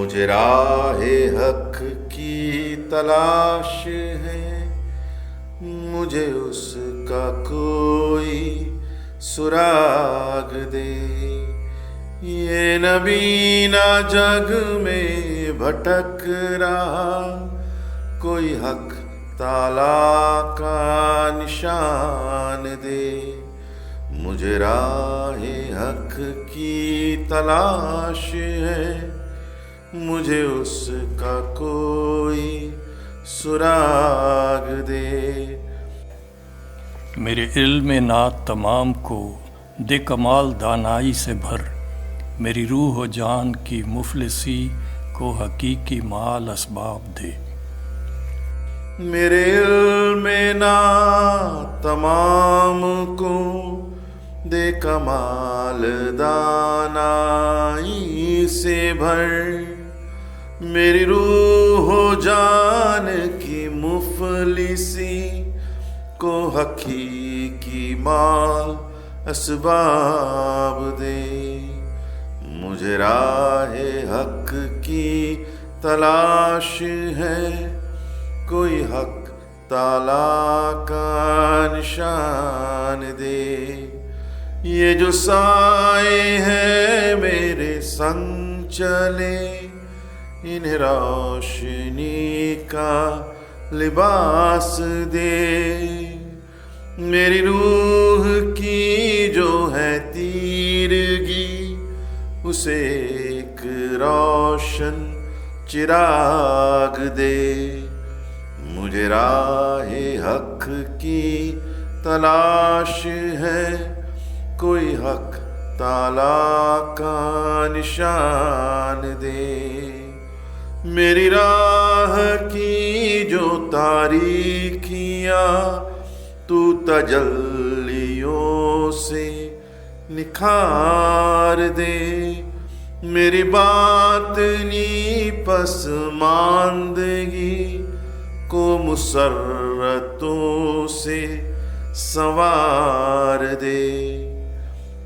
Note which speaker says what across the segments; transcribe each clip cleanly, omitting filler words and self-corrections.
Speaker 1: مجھے راہ حق کی تلاش ہے، مجھے اس کا کوئی سراغ دے۔ یہ نبی نہ جگ میں بھٹک رہا، کوئی حق تعالیٰ کا نشان دے۔ مجھے راہ حق کی تلاش ہے، مجھے اس کا کوئی سراغ دے۔
Speaker 2: میرے علم نعت تمام کو دے کمال دانائی سے بھر، میری روح و جان کی مفلسی کو حقیقی مال اسباب دے۔
Speaker 1: میرے علم نعت تمام کو دے کمال دانائی سے بھر، میری روح و جان کی مفلسی کو حقیقی مال اسباب دے۔ مجھے راہ حق کی تلاش ہے، کوئی حق تعالیٰ کا نشان دے۔ یہ جو سائے ہیں میرے سنگ چلے، انہیں روشنی کا لباس دے۔ میری روح کی جو ہے تیرگی، اسے ایک روشن چراغ دے۔ مجھے راہ حق کی تلاش ہے، کوئی حق تعالیٰ کا نشان دے۔ میری راہ کی جو تاریکیاں تو تجلیوں سے نکھار دے۔ میری باطنی پسماندگی کو مسرتوں سے سنوار دے۔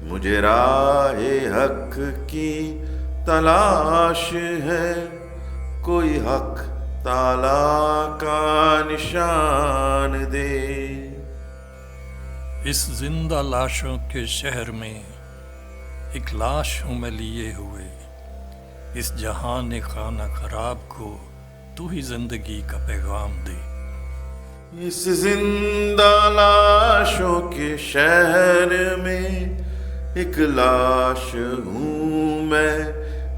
Speaker 1: مجھے راہ حق کی تلاش ہے، کوئی حق تعالیٰ کا نشان دے۔
Speaker 2: اس زندہ لاشوں کے شہر میں ایک لاش ہوں میں لیے ہوئے، اس جہان خانہ خراب کو تو ہی زندگی کا پیغام دے۔
Speaker 1: اس زندہ لاشوں کے شہر میں ایک لاش ہوں میں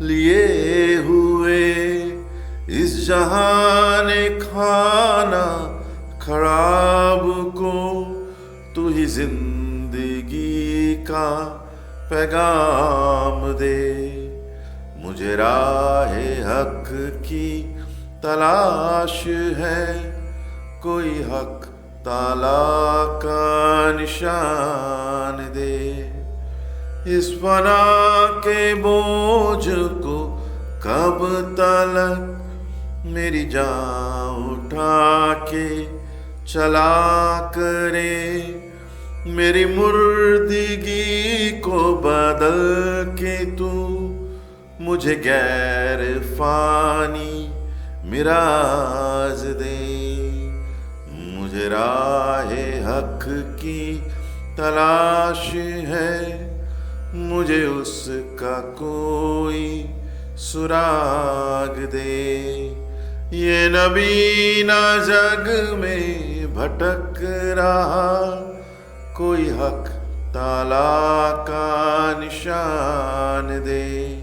Speaker 1: لیے ہوئے، اس جہان خانہ خراب کو تو ہی زندگی کا پیغام دے۔ مجھے راہ حق کی تلاش ہے، کوئی حق تعالیٰ کا نشان دے۔ اس فنا کے بوجھ کو کب تلک میری جان اٹھا کے چلا کرے، میری مردگی کو بدل کے تو مجھے غیر فانی میراث دے۔ مجھے راہ حق کی تلاش ہے، مجھے اس کا کوئی سراغ دے۔ یہ نبی نہ جگ میں بھٹک رہا، کوئی حق تعالیٰ کا نشان دے۔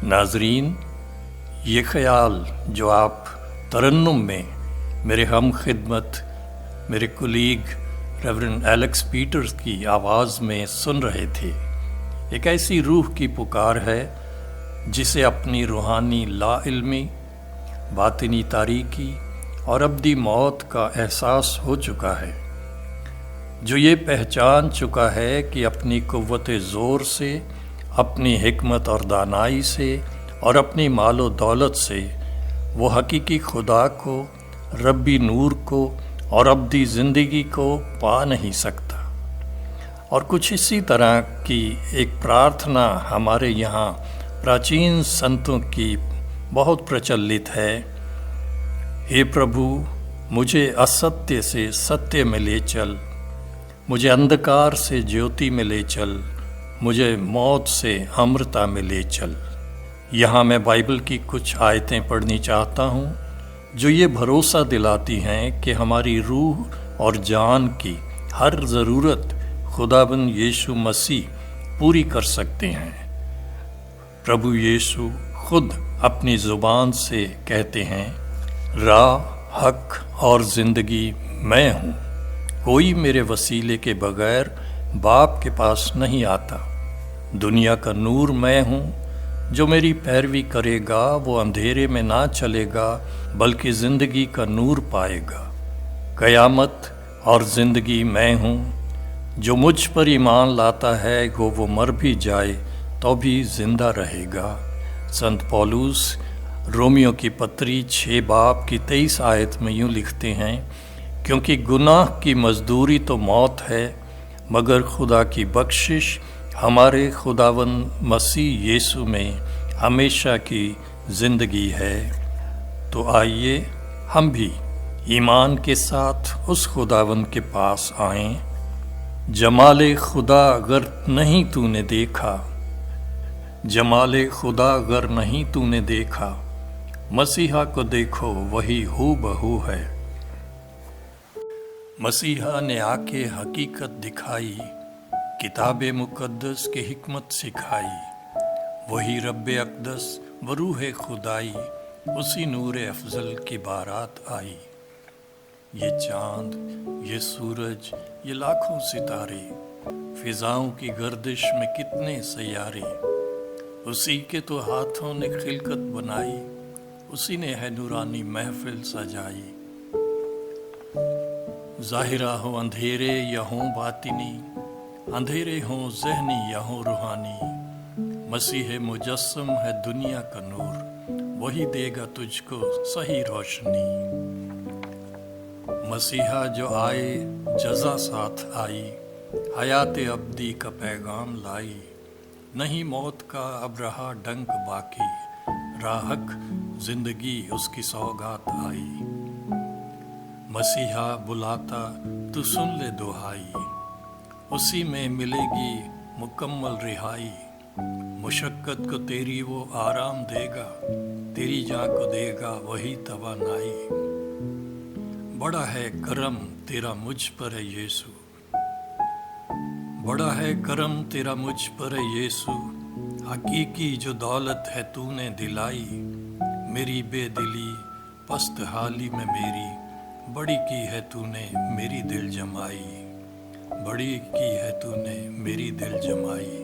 Speaker 2: ناظرین، یہ خیال جو آپ ترنم میں میرے ہم خدمت میرے کولیگ ریورنڈ ایلیکس پیٹرز کی آواز میں سن رہے تھے، ایک ایسی روح کی پکار ہے جسے اپنی روحانی لا علمی، باطنی تاریکی اور ابدی موت کا احساس ہو چکا ہے، جو یہ پہچان چکا ہے کہ اپنی قوت زور سے، اپنی حکمت اور دانائی سے اور اپنی مال و دولت سے وہ حقیقی خدا کو، ربی نور کو اور ابدی زندگی کو پا نہیں سکتا۔ اور کچھ اسی طرح کی ایک پرارتھنا ہمارے یہاں پراچین سنتوں کی بہت پرچلت ہے: اے پربھو، مجھے استیہ سے ستیہ میں لے چل، مجھے اندھکار سے جیوتی میں لے چل، مجھے موت سے امرتا میں لے چل۔ یہاں میں بائبل کی کچھ آیتیں پڑھنی چاہتا ہوں جو یہ بھروسہ دلاتی ہیں کہ ہماری روح اور جان کی ہر ضرورت خداوند یسوع مسیح پوری کر سکتے ہیں۔ پربھو یسوع خود اپنی زبان سے کہتے ہیں: راہ، حق اور زندگی میں ہوں، کوئی میرے وسیلے کے بغیر باپ کے پاس نہیں آتا۔ دنیا کا نور میں ہوں، جو میری پیروی کرے گا وہ اندھیرے میں نہ چلے گا بلکہ زندگی کا نور پائے گا۔ قیامت اور زندگی میں ہوں، جو مجھ پر ایمان لاتا ہے وہ مر بھی جائے تو بھی زندہ رہے گا۔ سنت پولس رومیو کی پتری 6 باب کی 23 آیت میں یوں لکھتے ہیں: کیونکہ گناہ کی مزدوری تو موت ہے، مگر خدا کی بخشش ہمارے خداوند مسیح یسوع میں ہمیشہ کی زندگی ہے۔ تو آئیے ہم بھی ایمان کے ساتھ اس خداوند کے پاس آئیں۔ جمال خدا اگر نہیں تو نے دیکھا، جمال خدا اگر نہیں تو نے دیکھا، مسیحا کو دیکھو وہی ہو بہو ہے۔ مسیحا نے آ کے حقیقت دکھائی، کتاب مقدس کی حکمت سکھائی، وہی رب اقدس و روح خدائی، اسی نور افضل کی بارات آئی۔ یہ چاند، یہ سورج، یہ لاکھوں ستارے، فضاؤں کی گردش میں کتنے سیارے، اسی کے تو ہاتھوں نے خلقت بنائی، اسی نے ہے نورانی محفل سجائی۔ ظاہرہ ہو اندھیرے یا ہوں باطنی، اندھیرے ہوں ذہنی یا ہوں روحانی، مسیح مجسم ہے دنیا کا نور، وہی دے گا تجھ کو صحیح روشنی۔ مسیحا جو آئے جزا ساتھ آئی، حیات ابدی کا پیغام لائی، نہیں موت کا اب رہا ڈنک باقی، راہ حق زندگی اس کی سوگات آئی۔ مسیحا بلاتا تو سن لے دہائی، اسی میں ملے گی مکمل رہائی، مشقت کو تیری وہ آرام دے گا، تیری جان کو دے گا وہی توانائی۔ بڑا ہے کرم تیرا مجھ پر ہے یسوع، بڑا ہے کرم تیرا مجھ پر ہے یسوع، حقیقی جو دولت ہے تو نے دلائی، میری بے دلی پست حالی میں میری، بڑی کی ہے تو نے میری دل جمائی، بڑی کی ہے تو نے میری دل جمائی۔